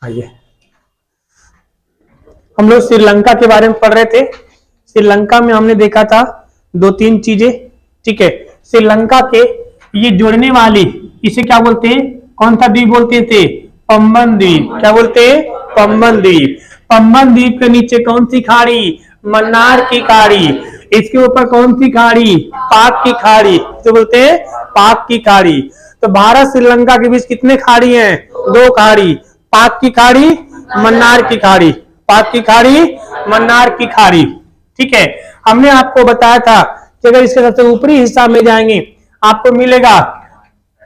आइए, हम लोग श्रीलंका के बारे में पढ़ रहे थे। श्रीलंका में हमने देखा था दो तीन चीजें। ठीक है, श्रीलंका के ये जुड़ने वाली, इसे क्या बोलते हैं, कौन सा द्वीप बोलते थे, पंबन द्वीप। क्या बोलते हैं, पंबन द्वीप। पंबन द्वीप के नीचे कौन सी खाड़ी, मन्नार की खाड़ी। इसके ऊपर कौन सी खाड़ी, पाक की खाड़ी, जो बोलते हैं पाक की खाड़ी। तो भारत श्रीलंका के बीच कितने खाड़ी हैं, दो खाड़ी, पाक की खाड़ी, मन्नार की खाड़ी। पाक की खाड़ी, मन्नार की खाड़ी। ठीक है, हमने आपको बताया था कि अगर इसके सबसे ऊपरी हिस्सा में जाएंगे आपको मिलेगा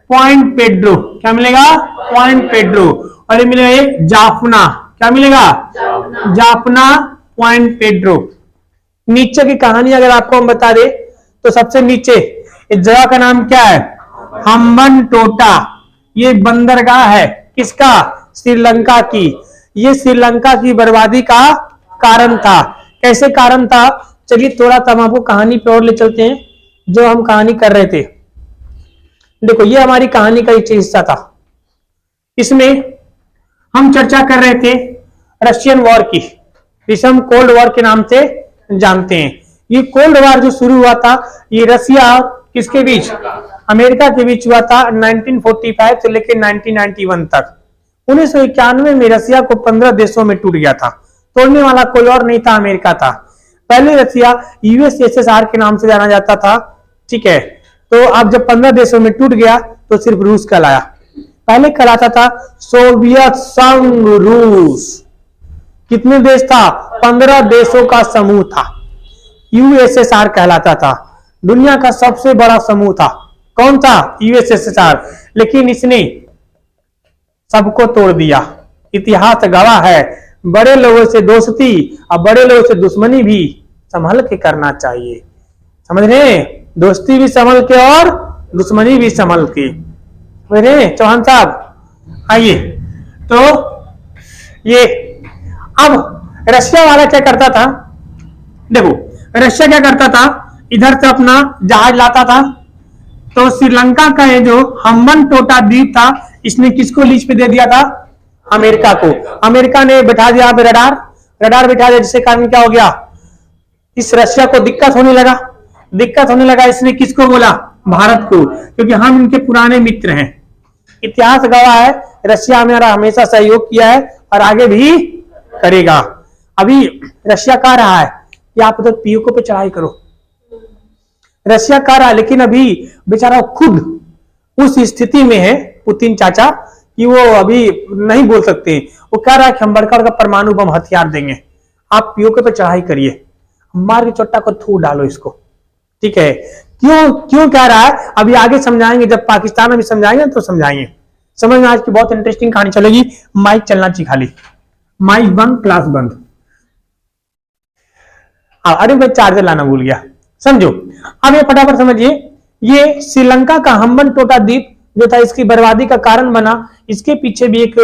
पॉइंट पेड्रो। क्या मिलेगा, पॉइंट पेड्रो। और ये मिलेगा एक जाफना। क्या मिलेगा, जाफना पॉइंट पेड्रो। नीचे की कहानी अगर आपको हम बता दे तो सबसे नीचे इस जगह का नाम क्या है, हम्बन टोटा। ये बंदरगाह है किसका, श्रीलंका की। ये श्रीलंका की बर्बादी का कारण था। कैसे कारण था, चलिए थोड़ा सा हम आपको कहानी पे और ले चलते हैं जो हम कहानी कर रहे थे। देखो, ये हमारी कहानी का एक हिस्सा था। इसमें हम चर्चा कर रहे थे रशियन वॉर की, जिसे हम कोल्ड वॉर के नाम से जानते हैं। ये कोल्ड वॉर जो शुरू हुआ था, ये रसिया और किसके बीच, अमेरिका के बीच हुआ था 1945 से लेकर 1991 तक। 1991 में रसिया को 15 देशों में टूट गया था। तोड़ने वाला कोई और नहीं था, अमेरिका था। पहले रसिया यूएसएसआर के नाम से जाना जाता था। ठीक है, तो अब जब 15 देशों में टूट गया तो सिर्फ रूस कहलाया। पहले कहलाता था सोवियत संघ रूस। कितने देश था, 15 देशों का समूह था। यूएसएसआर कहलाता था, दुनिया का सबसे बड़ा समूह था। कौन था, यूएसएसआर। लेकिन इसने सबको तोड़ दिया। इतिहास गवाह है, बड़े लोगों से दोस्ती और बड़े लोगों से दुश्मनी भी संभल के करना चाहिए। समझ रहे, दोस्ती भी संभल के और दुश्मनी भी संभल के। समझ रहे चौहान साहब। आइए, तो ये अब रशिया वाला क्या करता था, देखो रशिया क्या करता था, इधर से अपना जहाज लाता था। तो श्रीलंका का ये जो हम्बन टोटा द्वीप था, इसने किसको लीज पे दे दिया था, अमेरिका को। अमेरिका ने बैठा दिया पे रडार, रडार बैठा दिया, जिसके कारण क्या हो गया, इस रशिया को दिक्कत होने लगा। इसने किसको बोला, भारत को, क्योंकि हम इनके पुराने मित्र हैं। इतिहास गवाह है, रशिया हमारा हमेशा सहयोग किया है और आगे भी करेगा। अभी रशिया कह रहा है कि आप उधर पीओके पे चढ़ाई करो, रशिया कह रहा है, लेकिन अभी बेचारा खुद उस स्थिति में है पुतिन चाचा कि वो अभी नहीं बोल सकते। वो कह रहा है कि हम बड़का बड़का परमाणु बम हथियार देंगे, आप पीओके पे चढ़ाई करिए, मार के चोट्टा को थू डालो इसको। ठीक है, क्यों कह रहा है, अभी आगे समझाएंगे, जब पाकिस्तान में भी समझाएंगे तो समझाएंगे। समझ में आज की बहुत इंटरेस्टिंग कहानी चलेगी। माइक चलना चाहिए खाली, माइक बंद, क्लास बंद। अरे मैं चार्जर लाना भूल गया, समझो। अब ये फटाफट समझिए, ये श्रीलंका का हम्बन टोटा द्वीप जो था, इसकी बर्बादी का कारण बना। इसके पीछे भी एक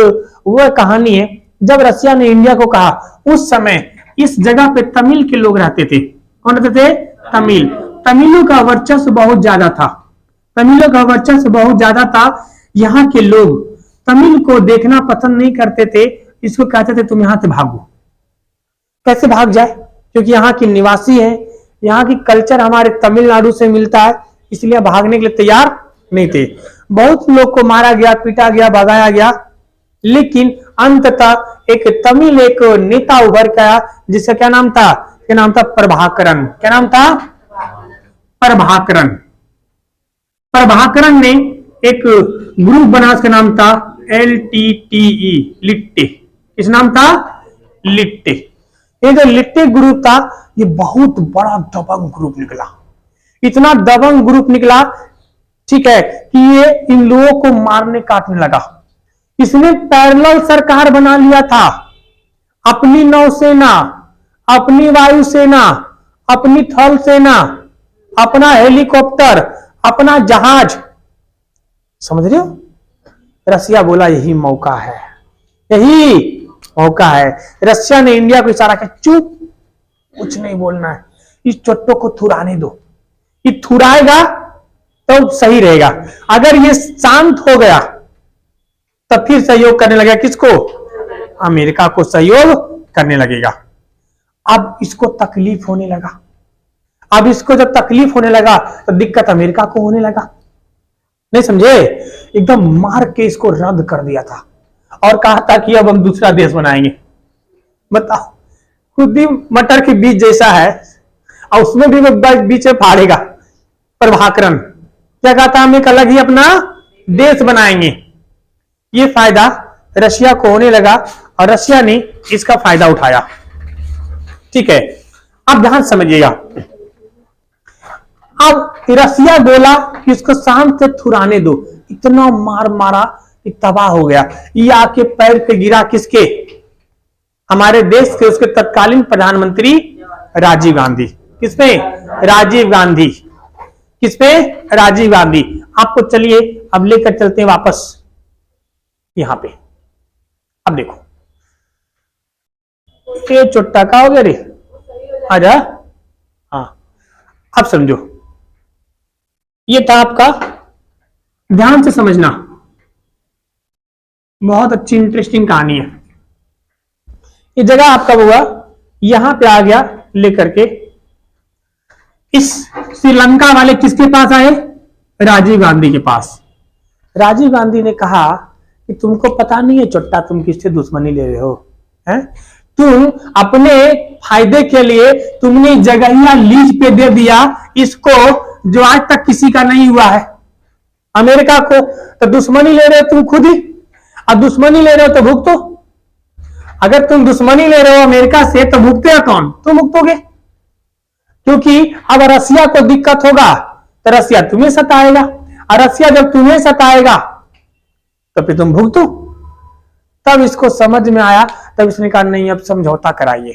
वो कहानी है। जब रसिया ने इंडिया को कहा, उस समय इस जगह पे तमिल के लोग रहते थे। कौन रहते थे, तमिल। तमिलों का वर्चस्व बहुत ज्यादा था। यहाँ के लोग तमिल को देखना पसंद नहीं करते थे। इसको कहते थे तुम यहां से भागो। कैसे भाग जाए, क्योंकि यहाँ की निवासी है, यहाँ की कल्चर हमारे तमिलनाडु से मिलता है, इसलिए भागने के लिए तैयार नहीं थे। बहुत लोग को मारा गया, पीटा गया, भगाया गया, लेकिन अंततः एक तमिल एक नेता उभर के आया, जिसका क्या नाम था, प्रभाकरन। क्या नाम था, प्रभाकरन ने एक ग्रुप बना, उसका नाम था LTTE, लिट्टे। किस नाम था, लिट्टे। ये जो लिट्टे ग्रुप था, ये बहुत बड़ा दबंग ग्रुप निकला। इतना दबंग ग्रुप निकला, ठीक है, कि ये इन लोगों को मारने काटने लगा। इसने पैरेलल सरकार बना लिया था। अपनी नौसेना, अपनी वायुसेना, अपनी थल सेना, अपना हेलीकॉप्टर, अपना जहाज। समझ रहे हो, रसिया बोला यही मौका है। रसिया ने इंडिया को इशारा किया, चुप, कुछ नहीं बोलना है, इस चोट्टों को थुराने दो। ये थुराएगा तो सही रहेगा। अगर ये शांत हो गया तब फिर सहयोग करने लगा, किसको, अमेरिका को सहयोग करने लगेगा। अब इसको तकलीफ होने लगा। अब इसको जब तकलीफ होने लगा तो दिक्कत अमेरिका को होने लगा। नहीं समझे? एकदम मार के इसको रद्द कर दिया था और कहा था कि अब हम दूसरा देश बनाएंगे। बताओ, खुद ही मटर के बीज जैसा है और उसमें भी बीच में फाड़ेगा प्रभाकरण। क्या कहा था? हम एक अलग ही अपना देश बनाएंगे। ये फायदा रशिया को होने लगा और रशिया ने इसका फायदा उठाया। ठीक है, अब ध्यान समझिएगा। अब रसिया बोला कि इसको शांत से थुराने दो। इतना मार मारा कि तबाह हो गया। ये आके पैर पे गिरा किसके? हमारे देश के उसके तत्कालीन प्रधानमंत्री राजीव गांधी। किसपे? राजीव गांधी। किसपे? राजीव गांधी। आपको चलिए अब लेकर चलते हैं वापस यहां पे। अब देखो, ये चुट्टा का हो गया रे, आजा। हाँ, अब समझो, ये था आपका, ध्यान से समझना, बहुत अच्छी इंटरेस्टिंग कहानी है। ये जगह आपका हुआ, यहां पे आ गया लेकर के। इस श्रीलंका वाले किसके पास आए? राजीव गांधी के पास। राजीव गांधी ने कहा कि तुमको पता नहीं है चुट्टा, तुम किससे दुश्मनी ले रहे हो? हैं? तुम अपने फायदे के लिए तुमने जगहिया लीज पे दे दिया इसको, जो आज तक किसी का नहीं हुआ है। अमेरिका को तो दुश्मनी ले रहे हो तुम खुद ही, अब दुश्मनी ले रहे हो तो भुगतो। अगर तुम दुश्मनी ले रहे हो अमेरिका से तो भुगतेगा कौन? तुम भुगतोगे, क्योंकि अब रसिया को दिक्कत होगा तो रसिया तुम्हें सताएगा, और रसिया जब तुम्हें सताएगा तो फिर तुम भुगतो। तब इसको समझ में आया, तब इसने कहा नहीं, अब समझौता कराइए।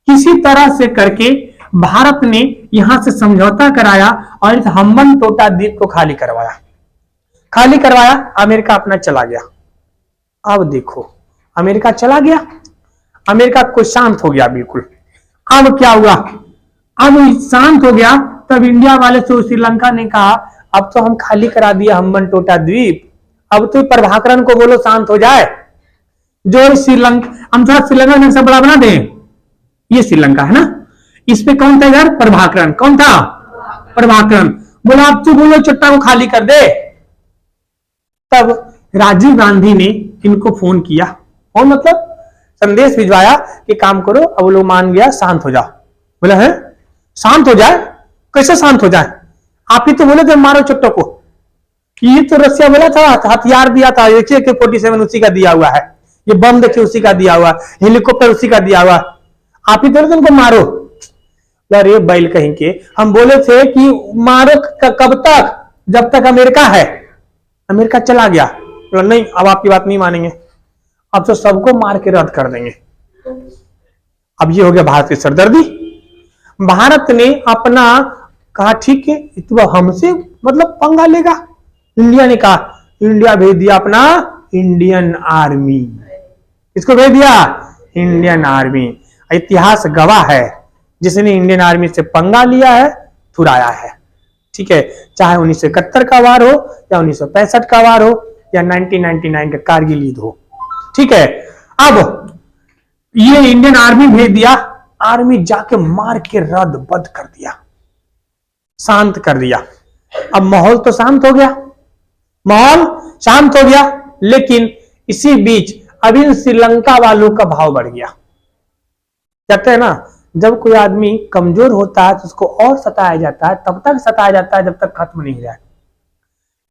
किसी तरह से करके भारत ने यहां से समझौता कराया और इस हम्बन टोटा द्वीप को खाली करवाया। अमेरिका अपना चला गया। अब देखो, अमेरिका चला गया, अमेरिका को शांत हो गया बिल्कुल। अब क्या हुआ? अब शांत हो गया, तब इंडिया वाले से श्रीलंका ने कहा अब तो हम खाली करा दिया हम्बन टोटा द्वीप, अब तो प्रभाकरण को बोलो शांत हो जाए। जो श्रीलंका, हम थोड़ा श्रीलंका नक्शा बड़ा बना दें। ये श्रीलंका है ना, इस पे कौन था इधर? प्रभाकरण। कौन था? प्रभाकरण। बोला अब तू बोलो चट्टा को खाली कर दे। तब राजीव गांधी ने इनको फोन किया और मतलब संदेश भिजवाया कि काम करो। अब वो लोग मान गया, शांत हो जाओ। बोला है शांत हो जाए? कैसे शांत हो जाए? आप ही तो बोले थे मारो चट्टों को। ये तो रसिया बोला था, हथियार दिया था, AK-47 उसी का दिया हुआ है, ये बम देखिए उसी का दिया हुआ, हेलीकॉप्टर उसी का दिया हुआ, आप ही तो उनको मारो। अरे बैल कहीं के, हम बोले थे कि मारो कब तक? जब तक अमेरिका है। अमेरिका चला गया, बोला नहीं अब आपकी बात नहीं मानेंगे, अब तो सबको मार के रद्द कर देंगे। अब ये हो गया भारत की सरदर्दी। भारत ने अपना कहा ठीक है, तो हमसे मतलब पंगा लेगा। इंडिया ने कहा, इंडिया भेज दिया अपना इंडियन आर्मी। इसको भेज दिया इंडियन आर्मी। इतिहास गवाह है, जिसने इंडियन आर्मी से पंगा लिया है, थुराया है। ठीक है, चाहे 1971 का वार हो या 1965 का वार हो या 1999 का कारगिल युद्ध हो। ठीक है, अब ये इंडियन आर्मी भेज दिया, आर्मी जाके मार के रद्द बद्ध कर दिया, शांत कर दिया। अब माहौल तो शांत हो गया, माहौल शांत हो गया, लेकिन इसी बीच अभी श्रीलंका वालों का भाव बढ़ गया। कहते हैं ना, जब कोई आदमी कमजोर होता है तो उसको और सताया जाता है, तब तक सताया जाता है जब तक खत्म नहीं हो जाए।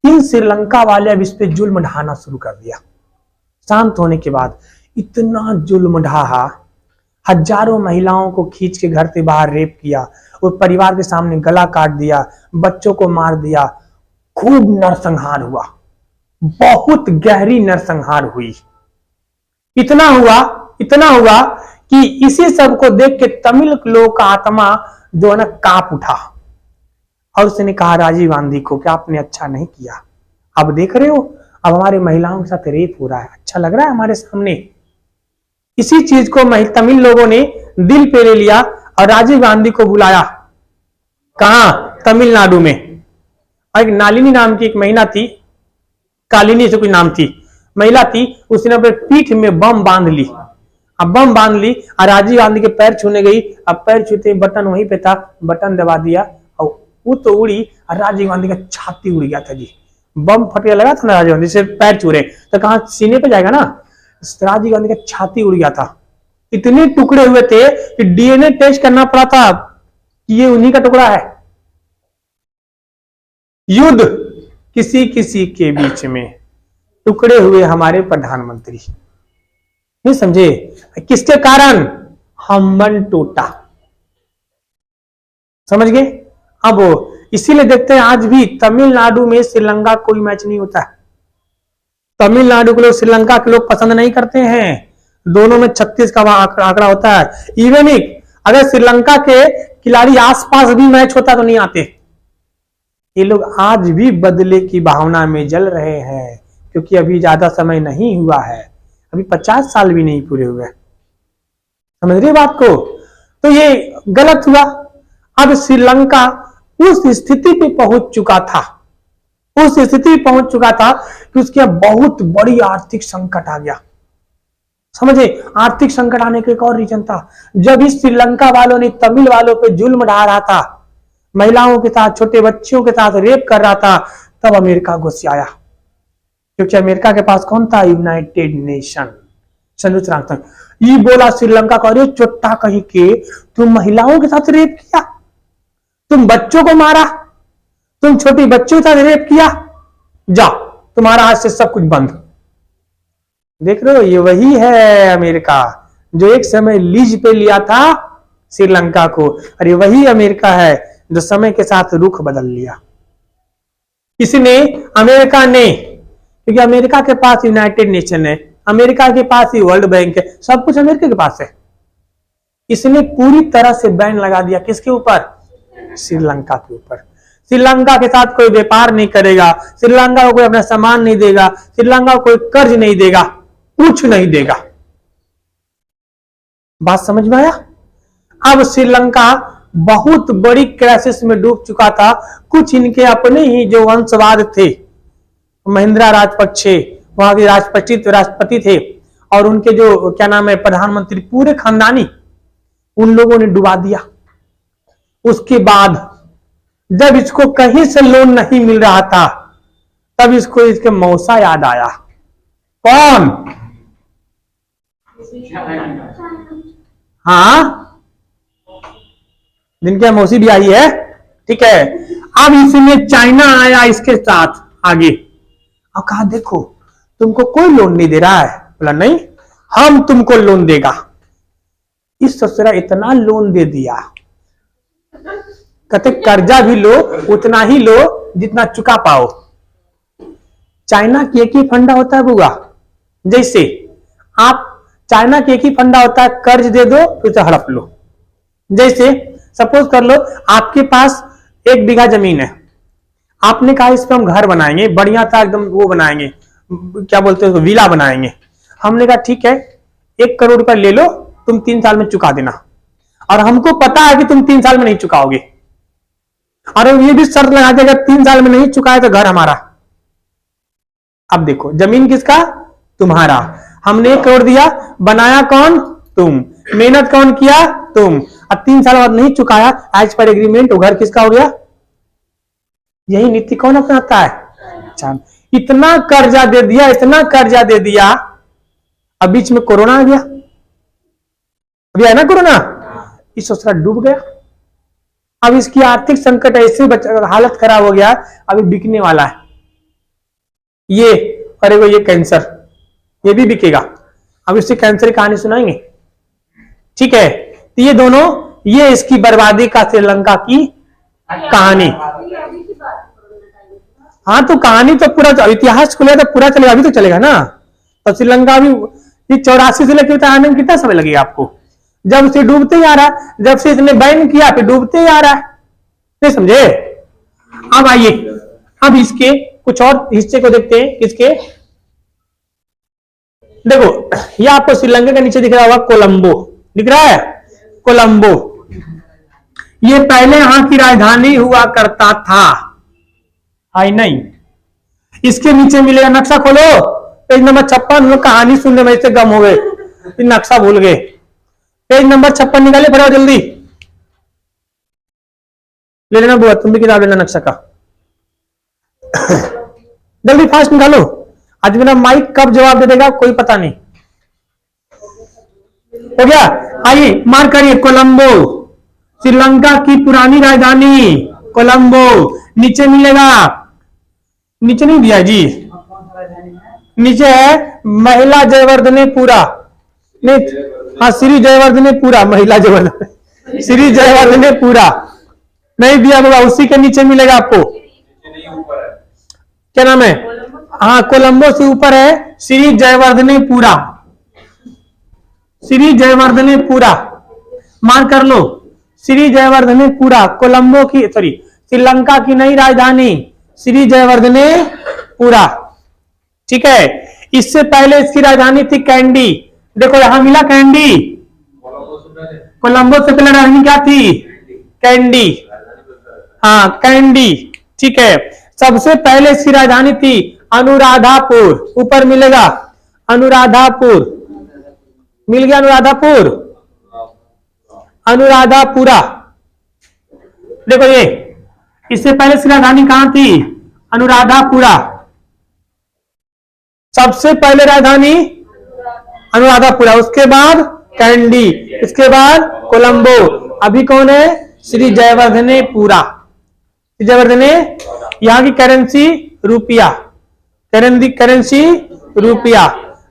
इन श्रीलंका वाले अब इस पे जुल्म ढाना शुरू कर दिया। शांत होने के बाद इतना जुल्म ढहा, हजारों महिलाओं को खींच के घर से बाहर रेप किया और परिवार के सामने गला काट दिया, बच्चों को मार दिया, खूब नरसंहार हुआ, बहुत गहरी नरसंहार हुई। इतना हुआ कि इसी सब को देख के तमिल लोगों का आत्मा जो है ना कांप उठा, और उसने कहा राजीव गांधी को कि आपने अच्छा नहीं किया। अब देख रहे हो, अब हमारे महिलाओं के साथ रेप हो रहा है, अच्छा लग रहा है हमारे सामने। इसी चीज को तमिल लोगों ने दिल पे ले लिया और राजीव गांधी को बुलाया। कहां? तमिलनाडु में। और एक नालिनी नाम की एक महिला थी, कालिनी से कोई नाम थी, महिला थी, उसने अपने पीठ में बम बांध ली। अब बम बांध ली और राजीव गांधी के पैर छूने गई। अब पैर छूते बटन वहीं पे था, बटन दबा दिया और वो तो उड़ी और राजीव गांधी का छाती उड़ गया था जी। बम फटने लगा था ना राजीव गांधी से, पैर छू रहे तो कहां सीने पे जाएगा ना, राजीव गांधी का छाती उड़ गया था। इतने टुकड़े हुए थे कि डीएनए टेस्ट करना पड़ा था कि ये उन्हीं का टुकड़ा है। युद्ध किसी किसी के बीच में, टुकड़े हुए हमारे प्रधानमंत्री। नहीं समझे किसके कारण? हमबन टूटा। समझ गए? अब इसीलिए देखते हैं आज भी तमिलनाडु में श्रीलंका कोई मैच नहीं होता। तमिलनाडु के लोग श्रीलंका के लोग पसंद नहीं करते हैं। दोनों में 36 का आंकड़ा होता है। इवन अगर श्रीलंका के खिलाड़ी आसपास भी मैच होता तो नहीं आते। ये लोग आज भी बदले की भावना में जल रहे हैं, क्योंकि अभी ज्यादा समय नहीं हुआ है, अभी 50 साल भी नहीं पूरे हुए। समझ रहे बात को? तो ये गलत हुआ। अब श्रीलंका उस स्थिति पे पहुंच चुका था, उस स्थिति पे पहुंच चुका था कि उसके बहुत बड़ी आर्थिक संकट आ गया। समझे? आर्थिक संकट आने का एक और रीजन था, जब इस श्रीलंका वालों ने तमिल वालों पे जुल्म ढा रहा था, महिलाओं के साथ, छोटे बच्चों के साथ रेप कर रहा था, तब अमेरिका घुस आया। क्योंकि अमेरिका के पास कौन था? यूनाइटेड नेशन, संयुक्त राष्ट्र। ये बोला श्रीलंका को, अरे चोट्टा कहीं के, तुम महिलाओं के साथ रेप किया, तुम बच्चों को मारा, तुम छोटी बच्चों के साथ रेप किया, जाओ तुम्हारा आज से सब कुछ बंद। देख रहे हो, ये वही है अमेरिका जो एक समय लीज पे लिया था श्रीलंका को, और ये वही अमेरिका है जो समय के साथ रुख बदल लिया। इसने, अमेरिका ने, क्योंकि अमेरिका के पास यूनाइटेड नेशन है, अमेरिका के पास ही वर्ल्ड बैंक है, सब कुछ अमेरिका के पास है। इसने पूरी तरह से बैन लगा दिया किसके ऊपर? श्रीलंका के ऊपर। श्रीलंका के साथ कोई व्यापार नहीं करेगा, श्रीलंका को कोई अपना सामान नहीं देगा, श्रीलंका को कोई कर्ज नहीं देगा, कुछ नहीं देगा। बात समझ में आया? अब श्रीलंका बहुत बड़ी क्राइसिस में डूब चुका था। कुछ इनके अपने ही जो वंशवाद थे, महिंद्रा राजपक्षे वहां के राष्ट्रपति थे, और उनके जो क्या नाम है प्रधानमंत्री, पूरे खानदानी, उन लोगों ने डुबा दिया। उसके बाद जब इसको कहीं से लोन नहीं मिल रहा था, तब इसको इसके मौसा याद आया। कौन? हाँ, जिनके मौसी भी आई है, ठीक है। अब इसमें चाइना आया इसके साथ आगे, और कहा देखो तुमको कोई लोन नहीं दे रहा है, बोला नहीं हम तुमको लोन देगा। इस ससुरा इतना लोन दे दिया, कहते कर्जा भी लो उतना ही लो जितना चुका पाओ। चाइना की एक ही फंडा होता है बुआ, जैसे आप, चाइना की एक ही फंडा होता है, कर्ज दे दो फिर उसे हड़प लो। जैसे सपोज कर लो आपके पास 1 बीघा जमीन है, आपने कहा इस पे हम घर बनाएंगे, बढ़िया था एकदम, वो बनाएंगे, क्या बोलते हैं, विला बनाएंगे। हमने कहा ठीक है 1 करोड़ रुपया ले लो, तुम 3 साल में चुका देना, और हमको पता है कि तुम 3 साल में नहीं चुकाओगे, और ये भी शर्त लगा देगा 3 साल में नहीं चुकाए तो घर हमारा। अब देखो जमीन किसका? तुम्हारा। हमने 1 करोड़ दिया, बनाया कौन? तुम, मेहनत कौन किया? तुम। अब 3 साल बाद नहीं चुकाया, एज पर एग्रीमेंट, वो घर किसका हो गया? यही नीति कौन अपनाता है? अच्छा, इतना कर्जा दे दिया, इतना कर्जा दे दिया, अब बीच में कोरोना आ गया, अभी है ना कोरोना, इस सोचना डूब गया। अब इसकी आर्थिक संकट ऐसे हालत खराब हो गया, अभी बिकने वाला है ये, अरे वो ये कैंसर, ये भी बिकेगा। अब इससे कैंसर की कहानी सुनाएंगे, ठीक है। तो ये दोनों, ये इसकी बर्बादी का श्रीलंका की कहानी। हाँ तो कहानी तो पूरा, इतिहास खुलेगा तो पूरा चलेगा, अभी तो चलेगा ना। तो श्रीलंका भी 84 से लेकर आने में कितना समय लगेगा आपको? जब से डूबते ही आ रहा है, जब से इसने बैन किया फिर डूबते ही आ रहा है, नहीं समझे? अब आइए, अब इसके कुछ और हिस्से को देखते हैं। किसके? देखो ये आपको श्रीलंका के नीचे दिख रहा होगा कोलंबो, दिख रहा है कोलंबो, ये पहले यहां की राजधानी हुआ करता था, आई नहीं। इसके नीचे मिलेगा, नक्शा खोलो, पेज नंबर 56, हम लोग कहानी सुनने में इससे गम हो गए, नक्शा भूल गए। पेज नंबर 56 निकाले, फटाओ जल्दी ले लेना बुआ, तुम भी किताब लेना नक्शा का। जल्दी फास्ट निकालो, आज मेरा माइक कब जवाब दे देगा कोई पता नहीं। हो गया, आइए मार्क करिए। कोलंबो श्रीलंका की पुरानी राजधानी, कोलंबो। नीचे मिलेगा, नीचे नहीं दिया जी, नीचे है महिला जयवर्धनेपुरा, नहीं हाँ श्री जयवर्धनेपुरा, महिला जयवर्धन श्री जयवर्धनेपुरा नहीं दिया होगा, उसी के नीचे मिलेगा आपको। क्या नाम है? हाँ कोलंबो से ऊपर है श्री जयवर्धनेपुरा, श्री जयवर्धनेपुरा मार्क कर लो। श्री जयवर्धनेपुरा कोलंबो की, सॉरी श्रीलंका की नई राजधानी श्री जयवर्धनेपुरा, ठीक है। इससे पहले इसकी राजधानी थी कैंडी। देखो यहां मिला कैंडी, कोलंबो से पहले राजधानी क्या थी? कैंडी, हाँ कैंडी, ठीक है। सबसे पहले इसकी राजधानी थी अनुराधापुर, ऊपर मिलेगा अनुराधापुर, मिल गया अनुराधापुर, अनुराधापुरा। देखो ये, इससे पहले इसकी राजधानी कहां थी? अनुराधापुरा, सबसे पहले राजधानी अनुराधापुरा, उसके बाद कैंडी, इसके बाद कोलंबो, अभी कौन है? श्री जयवर्धनेपुरा। जयवर्धने, यहाँ की करेंसी रुपया, करेंसी रुपया।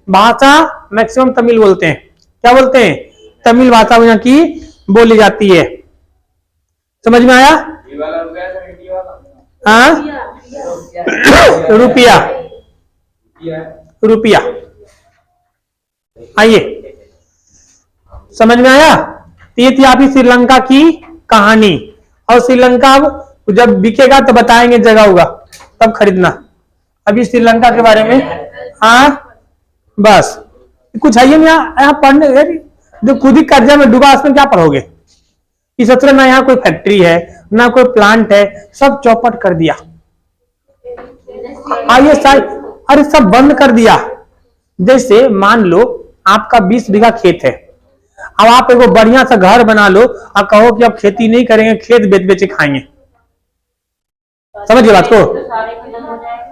भाषा मैक्सिमम तमिल बोलते हैं, क्या बोलते हैं? तमिल भाषा यहाँ की बोली जाती है। समझ में आया? हाँ रुपया, रुपया, आइए समझ में आया? ये थी आपकी श्रीलंका की कहानी। और श्रीलंका जब बिकेगा तो बताएंगे, जगह होगा तब खरीदना। अभी श्रीलंका के बारे में, हाँ बस कुछ है नहीं यहाँ पढ़ने, जो खुद ही कर्जा में डूबा उसमें क्या पढ़ोगे? इस सत्र ना यहाँ कोई फैक्ट्री है ना कोई प्लांट है, सब चौपट कर दिया। आइए साहब, अरे सब बंद कर दिया। जैसे मान लो आपका 20 बीघा खेत है, अब आप एक बढ़िया सा घर बना लो और कहो कि अब खेती नहीं करेंगे, खेत बेच बेचे खाएंगे। समझिए बात को?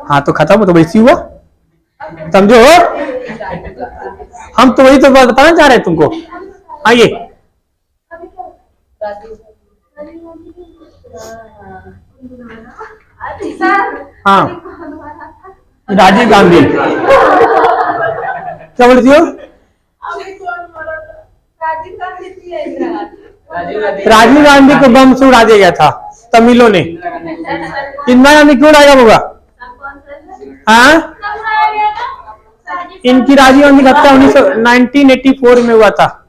हाँ तो खत्म, तो वैसी हुआ, समझो। हम तो वही तो बताना चाह रहे हैं तुमको। आइए हाँ राजीव गांधी, क्या बोलती हो? राजीव गांधी को बम से उड़ा दिया गया था तमिलों ने। इंदिरा गांधी क्यों उड़ाया होगा? हाँ इनकी राजीव गांधी का हत्या 1984 में हुआ था।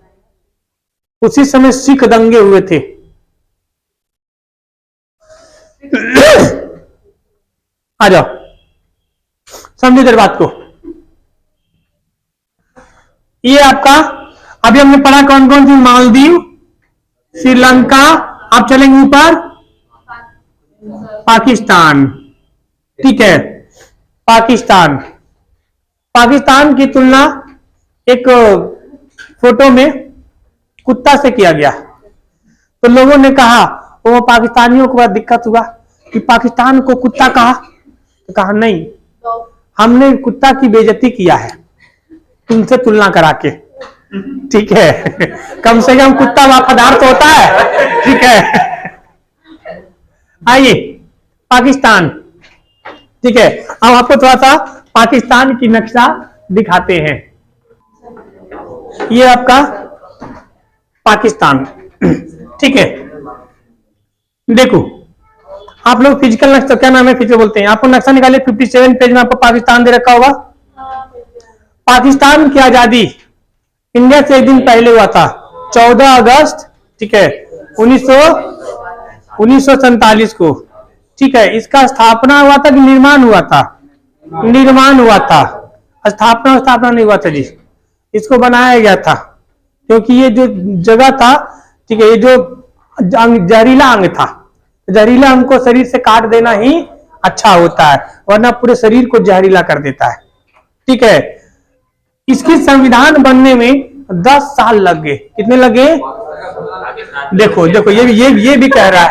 उसी समय सिख दंगे हुए थे। आ जाओ, समझिए इधर बात को। ये आपका अभी हमने पढ़ा कौन कौन सी? मालदीव, श्रीलंका, आप चलेंगे ऊपर पाकिस्तान, ठीक है। पाकिस्तान, पाकिस्तान की तुलना एक फोटो में कुत्ता से किया गया, तो लोगों ने कहा, वो पाकिस्तानियों को बड़ा दिक्कत हुआ कि पाकिस्तान को कुत्ता कहा, तो कहा नहीं, हमने कुत्ता की बेइज्जती किया है तुमसे तुलना करा के, ठीक है। कम से कम कुत्ता वफादार तो होता है, ठीक है। आइए पाकिस्तान, ठीक है। अब आपको थोड़ा सा पाकिस्तान की नक्शा दिखाते हैं। ये आपका पाकिस्तान, ठीक है। देखो आप लोग फिजिकल नक्शा, क्या नाम है फिजिकल बोलते हैं, आपको नक्शा निकालिए। 57 पेज में आपको पाकिस्तान दे रखा होगा। पाकिस्तान की आजादी इंडिया से एक दिन पहले हुआ था, 14 अगस्त, ठीक है, 1947 को, ठीक है। इसका स्थापना हुआ था कि निर्माण हुआ था? निर्माण हुआ था, स्थापना नहीं हुआ था जी। इसको बनाया गया था क्योंकि ये जो जगह था, ठीक है, ये जो जहरीला अंग था, जहरीला अंग को शरीर से काट देना ही अच्छा होता है, वरना पूरे शरीर को जहरीला कर देता है, ठीक है, इसकी संविधान बनने में 10 साल लग गए। कितने लगे? देखो देखो, ये भी कह रहा है,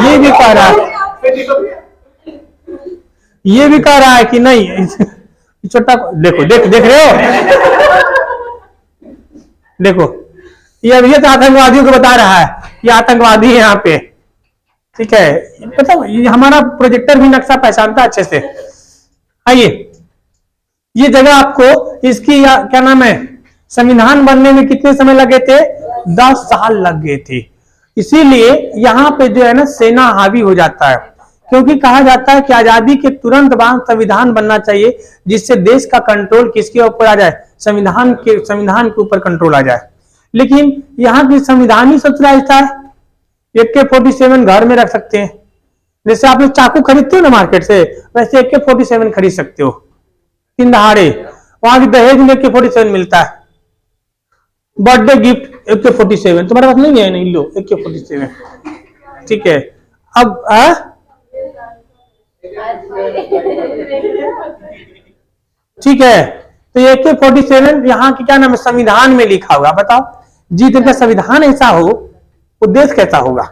ये भी कह रहा है, ये भी कह रहा है कि नहीं छोटा। देखो देख रहे हो, देखो ये तो आतंकवादियों को बता रहा है, ये आतंकवादी है यहाँ पे। ठीक है, मतलब ये हमारा प्रोजेक्टर भी नक्शा पहचानता अच्छे से। आइए, ये जगह आपको इसकी क्या नाम है, संविधान बनने में कितने समय लगे थे? 10 साल लग गए थे। इसीलिए यहाँ पे जो है ना सेना हावी हो जाता है, क्योंकि कहा जाता है कि आजादी के तुरंत बाद संविधान बनना चाहिए, जिससे देश का कंट्रोल किसके ऊपर आ जाए? संविधान के ऊपर कंट्रोल आ जाए। लेकिन यहाँ की संविधान ही सबसे ऐसा है, AK-47 घर में रख सकते हैं। जैसे आप लोग चाकू खरीदते हो ना मार्केट से, वैसे AK-47 खरीद सकते हो दिन दहाड़े। वहां भी दहेज में AK-47 मिलता है, बर्थडे गिफ्ट AK-47। तुम्हारे पास नहीं है? नहीं लो AK-47। ठीक है, अब ठीक है, तो AK-47 यहाँ की क्या नाम है, संविधान में लिखा होगा। बताओ जी, का संविधान ऐसा हो, वो देश कैसा होगा?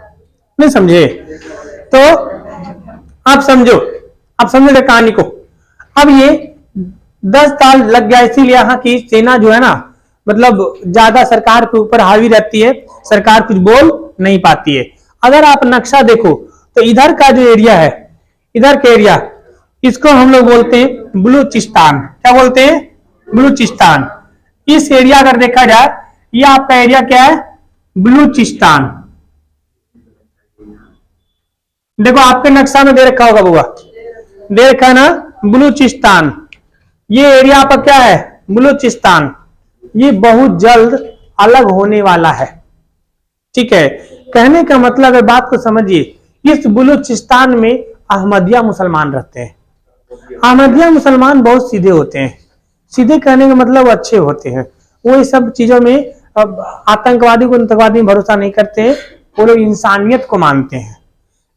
नहीं समझे? तो आप समझो कहानी को। अब ये 10 साल लग गया, इसीलिए यहाँ की सेना जो है ना, मतलब ज्यादा सरकार के ऊपर हावी रहती है, सरकार कुछ बोल नहीं पाती है। अगर आप नक्शा देखो तो इधर का जो एरिया है, इधर का एरिया, इसको हम लोग बोलते हैं बलूचिस्तान। क्या बोलते हैं? बलूचिस्तान। इस एरिया अगर देखा जाए, ये आपका एरिया क्या है? बलूचिस्तान। देखो आपके नक्शा में दे रखा होगा बुआ, दे रखा है ना बलूचिस्तान। ये एरिया आपका क्या है? बलूचिस्तान। ये बहुत जल्द अलग होने वाला है। ठीक है, कहने का मतलब है, बात को समझिए, इस बलूचिस्तान में अहमदिया मुसलमान रहते हैं। अहमदिया मुसलमान बहुत सीधे होते हैं। सीधे कहने का मतलब अच्छे होते हैं। वो इस सब चीजों में आतंकवादी में भरोसा नहीं करते हैं। वो लोग इंसानियत को मानते हैं।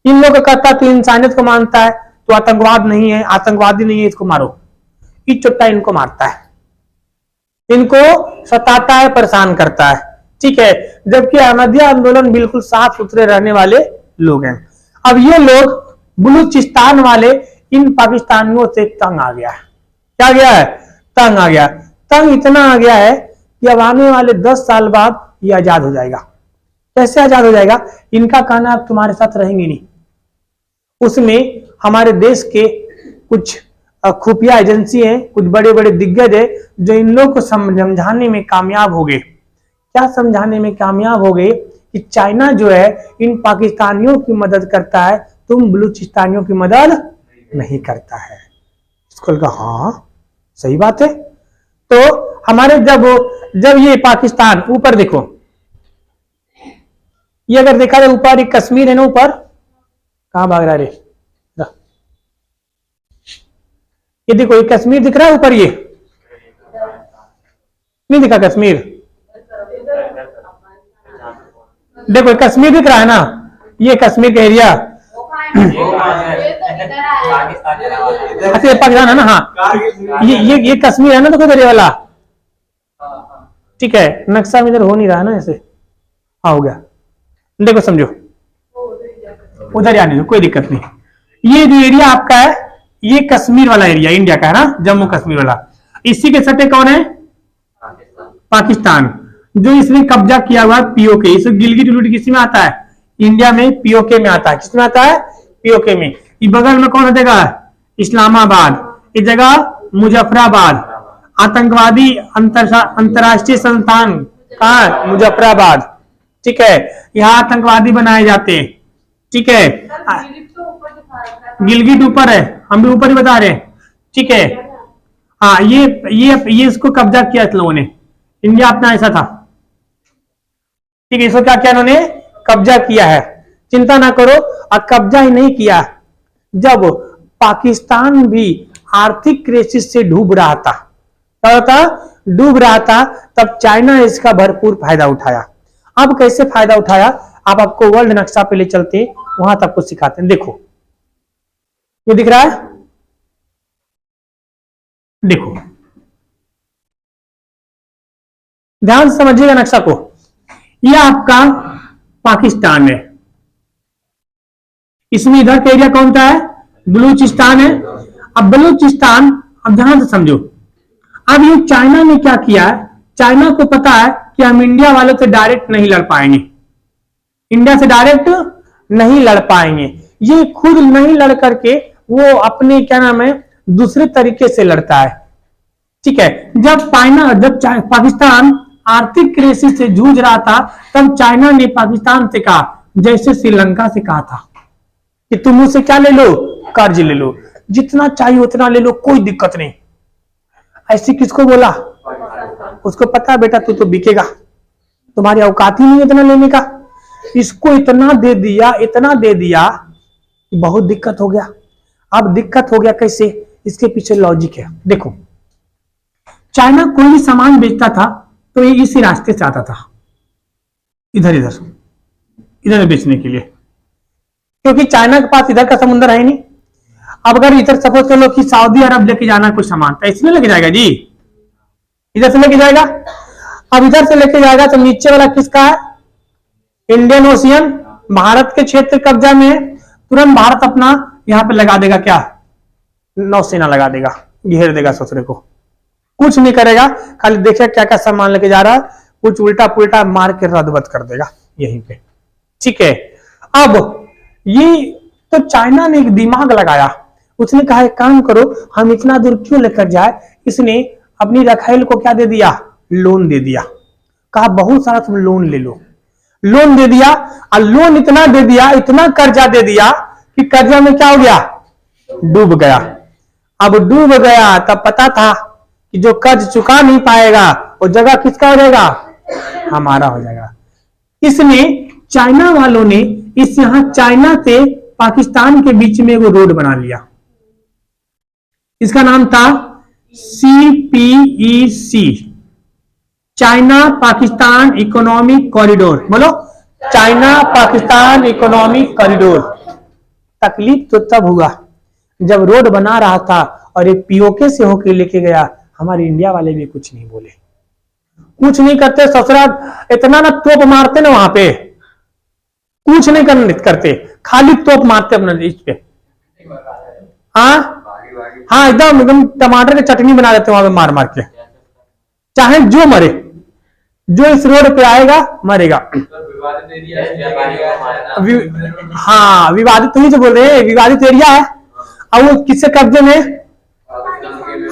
इन लोगों का कहता तो इंसानियत को मानता है तो आतंकवाद नहीं है, आतंकवादी नहीं है, इसको मारो। ये चुट्टा इनको मारता है, इनको सताता है, परेशान करता है। ठीक है, जबकि अहमदिया आंदोलन बिल्कुल साफ सुथरे रहने वाले लोग हैं। अब ये लोग बलूचिस्तान वाले इन पाकिस्तानियों से तंग आ गया है। क्या गया है? तंग आ गया। तंग इतना आ गया है कि अब आने वाले 10 साल बाद ये आजाद हो जाएगा। कैसे आजाद हो जाएगा? इनका कहना अब तुम्हारे साथ रहेंगे नहीं। उसमें हमारे देश के कुछ खुफिया एजेंसी हैं, कुछ बड़े बड़े दिग्गज है, जो इन लोग को समझाने में कामयाब हो गए। क्या समझाने में कामयाब हो गए? कि चाइना जो है इन पाकिस्तानियों की मदद करता है, तुम बलूचिस्तानियों की मदद नहीं करता है। इसको लगा हाँ सही बात है। तो हमारे जब ये पाकिस्तान, ऊपर देखो, ये अगर देखा जाए ऊपर एक कश्मीर है ना, ऊपर कहां भाग रहा है रे? ये देखो, ये कश्मीर दिख रहा है ऊपर, ये नहीं दिखा कश्मीर? देखो कश्मीर दिख रहा है ना, ये कश्मीर का एरिया। अच्छा ये पाकिस्तान है ना? हाँ, ये कश्मीर है ना, तो किधर वाला? ठीक है, नक्शा में इधर हो नहीं रहा है ना, ऐसे हाँ हो गया। देखो समझो, उधर आने दो, कोई दिक्कत नहीं। ये जो एरिया आपका है, ये कश्मीर वाला एरिया इंडिया का है ना, जम्मू कश्मीर वाला। इसी के सटे कौन है? पाकिस्तान। जो इसने कब्जा किया हुआ पीओके, इस गिलगिट विलगिट किसी में आता है? इंडिया में पीओके में आता है। किसमें आता है? पीओके में। ये बगल में कौन है जगह? इस्लामाबाद। ये जगह मुजफ्फराबाद। आतंकवादी अंतरराष्ट्रीय संस्थान कहाँ है? मुजफ्फराबाद। ठीक है, यहाँ आतंकवादी बनाए जाते हैं। ठीक है, गिलगिट ऊपर है, हम भी ऊपर ही बता रहे हैं। ठीक है, हाँ ये इसको कब्जा किया इस लोगों ने। इंडिया अपना ऐसा था। ठीक है, इसको क्या किया इन्होंने? कब्जा किया है। चिंता ना करो, और कब्जा ही नहीं किया, जब पाकिस्तान भी आर्थिक क्राइसिस से डूब रहा था, डूब रहा था, तब चाइना इसका भरपूर फायदा उठाया। अब कैसे फायदा उठाया? आप आपको वर्ल्ड नक्शा पे ले चलते, वहां तक कुछ सिखाते हैं। देखो ये दिख रहा है, देखो ध्यान से समझिएगा नक्शा को। यह आपका पाकिस्तान है, इसमें इधर का एरिया कौन सा है? बलूचिस्तान है। अब बलूचिस्तान, अब ध्यान से समझो, अब ये चाइना ने क्या किया है? चाइना को पता है कि हम इंडिया वालों से डायरेक्ट नहीं लड़ पाएंगे, इंडिया से डायरेक्ट नहीं लड़ पाएंगे। ये खुद नहीं लड़ करके वो अपने क्या नाम है दूसरे तरीके से लड़ता है। ठीक है, जब पाकिस्तान आर्थिक क्राइसिस से जूझ रहा था, तब चाइना ने पाकिस्तान से कहा, जैसे श्रीलंका से कहा था कि तुम मुझसे क्या ले लो? कर्ज ले लो, जितना चाहिए उतना ले लो, कोई दिक्कत नहीं। ऐसे किसको बोला? उसको पता है बेटा तू तो बिकेगा, तुम्हारी औकात ही नहीं इतना लेने का। इसको इतना दे दिया, इतना दे दिया, बहुत दिक्कत हो गया। अब दिक्कत हो गया कैसे? इसके पीछे लॉजिक है। देखो, चाइना कोई भी सामान बेचता था तो ये इसी रास्ते से आता था, इधर इधर इधर बेचने के लिए, क्योंकि चाइना के पास इधर का समुद्र है नहीं। अब अगर इधर सपोज कर लो कि सऊदी अरब लेके जाना कुछ सामान, तो इसमें लेके जाएगा जी, इधर से लेके जाएगा। अब इधर से लेके जाएगा तो नीचे वाला किसका है? इंडियन ओशियन, भारत के क्षेत्र कब्जा में है। तुरंत भारत अपना यहां पे लगा देगा, क्या नौसेना लगा देगा, घेर देगा ससुरे को, कुछ नहीं करेगा, खाली देखिए क्या क्या सामान लेके जा रहा है, कुछ उल्टा पुल्टा मार के रद्दबत कर देगा यहीं पे। ठीक है, अब ये तो चाइना ने एक दिमाग लगाया, उसने कहा एक काम करो, हम इतना दूर क्यों लेकर जाए। इसने अपनी रखाइल को क्या दे दिया? लोन दे दिया। कहा बहुत सारा तुम लोन ले लो, लोन दे दिया। और लोन इतना दे दिया, इतना कर्जा दे दिया कि कर्जा में क्या हो गया? डूब गया। अब डूब गया तब पता था कि जो कर्ज चुका नहीं पाएगा वो जगह किसका हो जाएगा? हमारा हो जाएगा। इसमें चाइना वालों ने इस यहां चाइना से पाकिस्तान के बीच में वो रोड बना लिया, इसका नाम था CPEC, China Pakistan economic corridor. बोलो, चाइना पाकिस्तान इकोनॉमिक कॉरिडोर। तकलीफ तो तब हुआ जब रोड बना रहा था और एक POK से होके लेके गया। हमारे इंडिया वाले भी कुछ नहीं बोले, कुछ नहीं करते। ससुरा इतना ना तोप मारते ना वहां पे, कुछ नहीं करते, खाली तोप मारते अपने देश पे। हाँ, एकदम एकदम टमाटर की चटनी बना देते वहां पे मार मार के, चाहे जो मरे, जो इस रोड पे आएगा मरेगा। हाँ, विवादित ही तो बोल रहे हैं, विवादित एरिया है। अब वो किससे कब्जे में?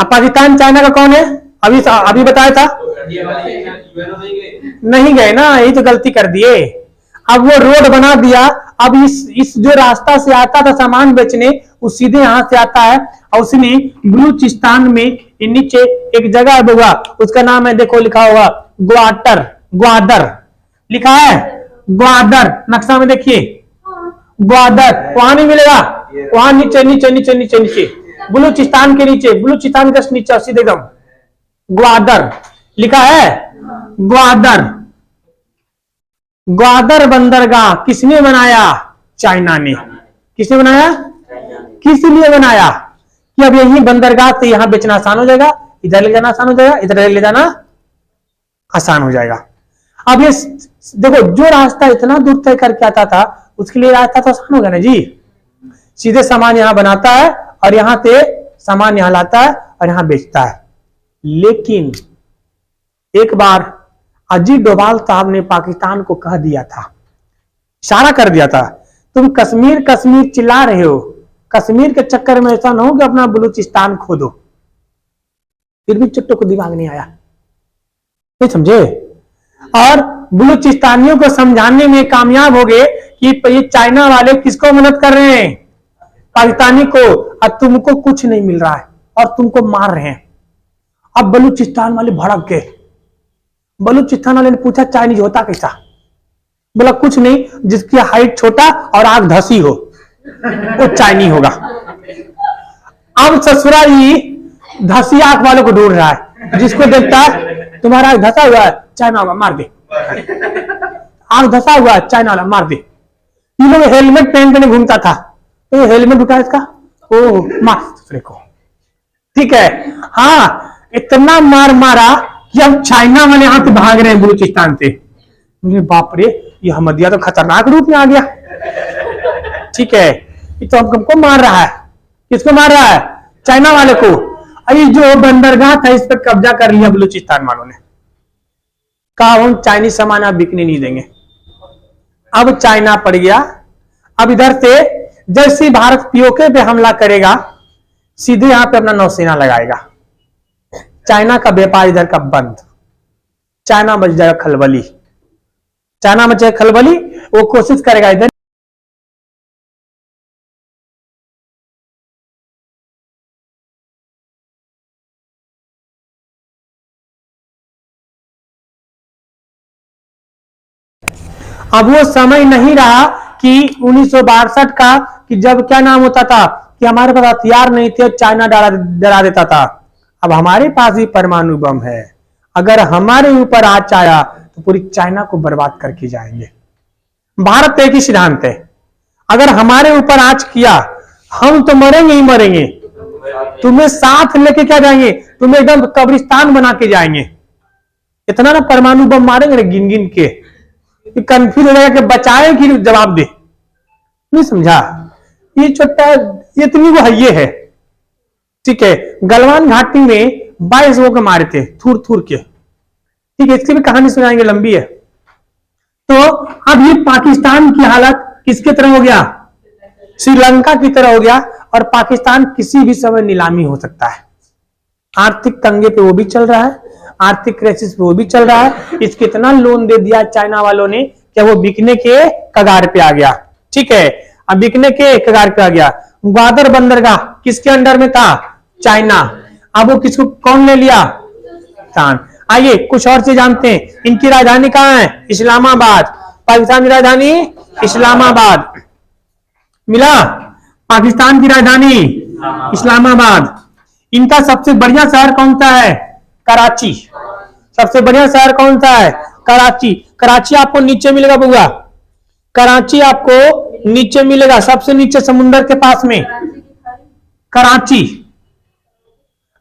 पाकिस्तान चाइना का कौन है? अभी बताया था, नहीं गए ना, यही तो गलती कर दिए। अब वो रोड बना दिया, अब इस जो रास्ता से आता था सामान बेचने, वो सीधे यहां से आता है। और उसने बलूचिस्तान में नीचे एक जगह है होगा, उसका नाम है, देखो लिखा होगा ग्वादर लिखा है, ग्वादर नक्शा में देखिए, ग्वादर। वहां नहीं मिलेगा, वहां नीचे नीचे नीचे नीचे नीचे बलूचिस्तान के नीचे, बलूचिस्तान के नीचे सीधे एकदम ग्वादर लिखा है। ग्वादर बंदरगाह किसने बनाया? चाइना ने। किसने बनाया? किस लिए बनाया? कि अब यही बंदरगाह से यहां बेचना आसान हो जाएगा, इधर ले जाना आसान हो जाएगा, इधर ले जाना आसान हो जाएगा। अब ये देखो, जो रास्ता इतना दूर तय करके आता था उसके लिए रास्ता तो आसान हो गया ना जी, सीधे सामान यहां बनाता है और यहां से सामान यहां लाता है और यहां बेचता है। लेकिन एक बार अजीत डोभाल साहब ने पाकिस्तान को कह दिया था, इशारा कर दिया था, तुम कश्मीर कश्मीर चिल्ला रहे हो, कश्मीर के चक्कर में ऐसा ना हो कि अपना बलूचिस्तान खो दो। फिर भी चुट्टो को दिमाग नहीं आया, नहीं समझे, और बलूचिस्तानियों को समझाने में कामयाब हो गए कि ये चाइना वाले किसको मदद कर रहे हैं? पाकिस्तानी को, और तुमको कुछ नहीं मिल रहा है और तुमको मार रहे हैं। अब बलूचिस्तान वाले भड़क गए। बलूचिस्तान वाले ने पूछा चाइनीज होता कैसा? बोला कुछ नहीं, जिसकी हाइट छोटा और आंख धसी हो वो चाइनी होगा। अब ससुरा ही धसी आंख वालों को ढूंढ रहा है, जिसको देखता है तुम्हारा आंख धसा हुआ है, चाइना वाला मार दे, आंख धसा हुआ है, चाइना वाला मार दे। ये लोग हेलमेट पहन के घूमता था, तो हेलमेट उठा इसका, ओ मार ससुरे को। ठीक है, हाँ, इतना मार मारा कि अब चाइना वाले हाथ भाग रहे हैं बलूचिस्तान से। मुझे बाप रे, ये अहमदिया तो खतरनाक रूप में आ गया। ठीक है, ये तो हमको मार रहा है। किसको मार रहा है? चाइना वाले को। अरे जो बंदरगाह था इस पर कब्जा कर लिया बलूचिस्तान वालों ने। कहा हम चाइनीज सामान आप बिकने नहीं देंगे। अब चाइना पड़ गया। अब इधर से जैसे भारत पीओके पे हमला करेगा, सीधे यहां पे अपना नौसेना लगाएगा। चाइना का व्यापार इधर का बंद। चाइना बच जाएगा खलबली। चाइना बच जाएगा खलबली। वो कोशिश करेगा इधर। अब वो समय नहीं रहा कि 1962 का, कि जब क्या नाम होता था कि हमारे पास हथियार नहीं थे, चाइना डरा देता था। अब हमारे पास ही परमाणु बम है। अगर हमारे ऊपर आँच आया तो पूरी चाइना को बर्बाद करके जाएंगे। भारत एक ही सिद्धांत है, अगर हमारे ऊपर आँच किया हम तो मरेंगे ही मरेंगे। तुम्हें साथ लेके क्या जाएंगे? तुम्हें एकदम कब्रिस्तान बना के जाएंगे। इतना ना परमाणु बम मारेंगे ना गिन गिन के, कंफ्यूज हो जाएगा कि बचाए कि जवाब दे। नहीं समझा? ये छोटा ये इतनी वो है, ये है। ठीक है, गलवान घाटी में 22 लोगों को मारे थे थूर थूर के। ठीक है, इसकी भी कहानी सुनाएंगे, लंबी है। तो अब ये पाकिस्तान की हालत किसके तरह हो गया? श्रीलंका की तरह हो गया। और पाकिस्तान किसी भी समय नीलामी हो सकता है। आर्थिक तंगे पे वो भी चल रहा है, आर्थिक क्राइसिस पे वो भी चल रहा है। इसके इतना लोन दे दिया चाइना वालों ने कि वो बिकने के कगार पे आ गया। ठीक है, अब बिकने के कगार पे आ गया। ग्वादर बंदरगाह किसके अंडर में था? चाइना। अब वो किसको कौन ले लिया? पाकिस्तान। आइए कुछ और चीज जानते हैं। इनकी राजधानी कहां है? इस्लामाबाद। पाकिस्तान की राजधानी इस्लामाबाद। मिला? पाकिस्तान की राजधानी इस्लामाबाद। इनका सबसे बढ़िया शहर कौन सा है? कराची। सबसे बढ़िया शहर कौन सा है? कराची। कराची आपको नीचे मिलेगा बुआ, कराची आपको नीचे मिलेगा, सबसे नीचे समुद्र के पास में कराची।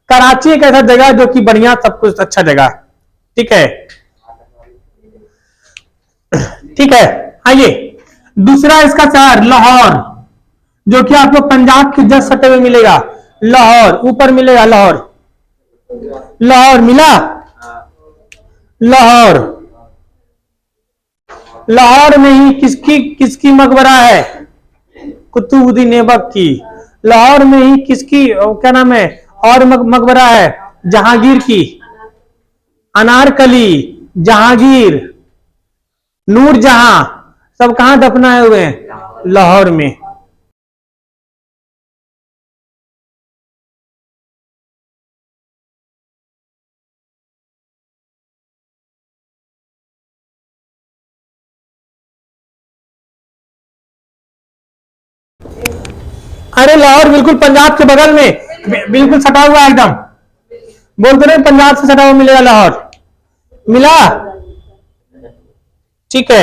कराची एक ऐसा जगह जो कि बढ़िया सब कुछ अच्छा जगह। ठीक है, ठीक है। आइए दूसरा इसका शहर लाहौर, जो कि आपको पंजाब के जस्ट सटे में मिलेगा। लाहौर ऊपर मिलेगा, लाहौर। लाहौर मिला? लाहौर, लाहौर में ही किसकी मकबरा है? कुतुबुद्दीन ऐबक की। लाहौर में ही किसकी क्या नाम है और मकबरा है? जहांगीर की। अनारकली, जहांगीर, नूरजहां सब कहां दफनाए हुए हैं? लाहौर में। अरे लाहौर बिल्कुल पंजाब के बगल में, बिल्कुल सटा हुआ एकदम। बोलते रहे पंजाब से सटा हुआ मिलेगा लाहौर। मिला? ठीक है।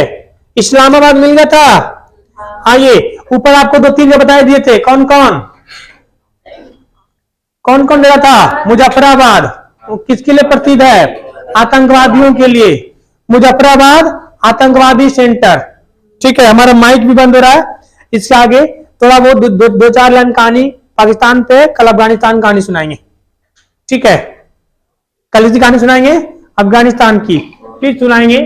इस्लामाबाद मिल गया था। आइए ऊपर आपको 2-3 जगह बताए दिए थे। कौन कौन कौन कौन जगह था? मुजफ्फराबाद, वो किसके लिए प्रसिद्ध है? आतंकवादियों के लिए। मुजफ्फराबाद आतंकवादी सेंटर। ठीक है, हमारा माइक भी बंद हो रहा है। इसके आगे थोड़ा बहुत दो चार लाइन कहानी पाकिस्तान पे, कल अफगानिस्तान कहानी सुनाएंगे। ठीक है, कल इसकी कहानी सुनाएंगे अफगानिस्तान की, फिर सुनाएंगे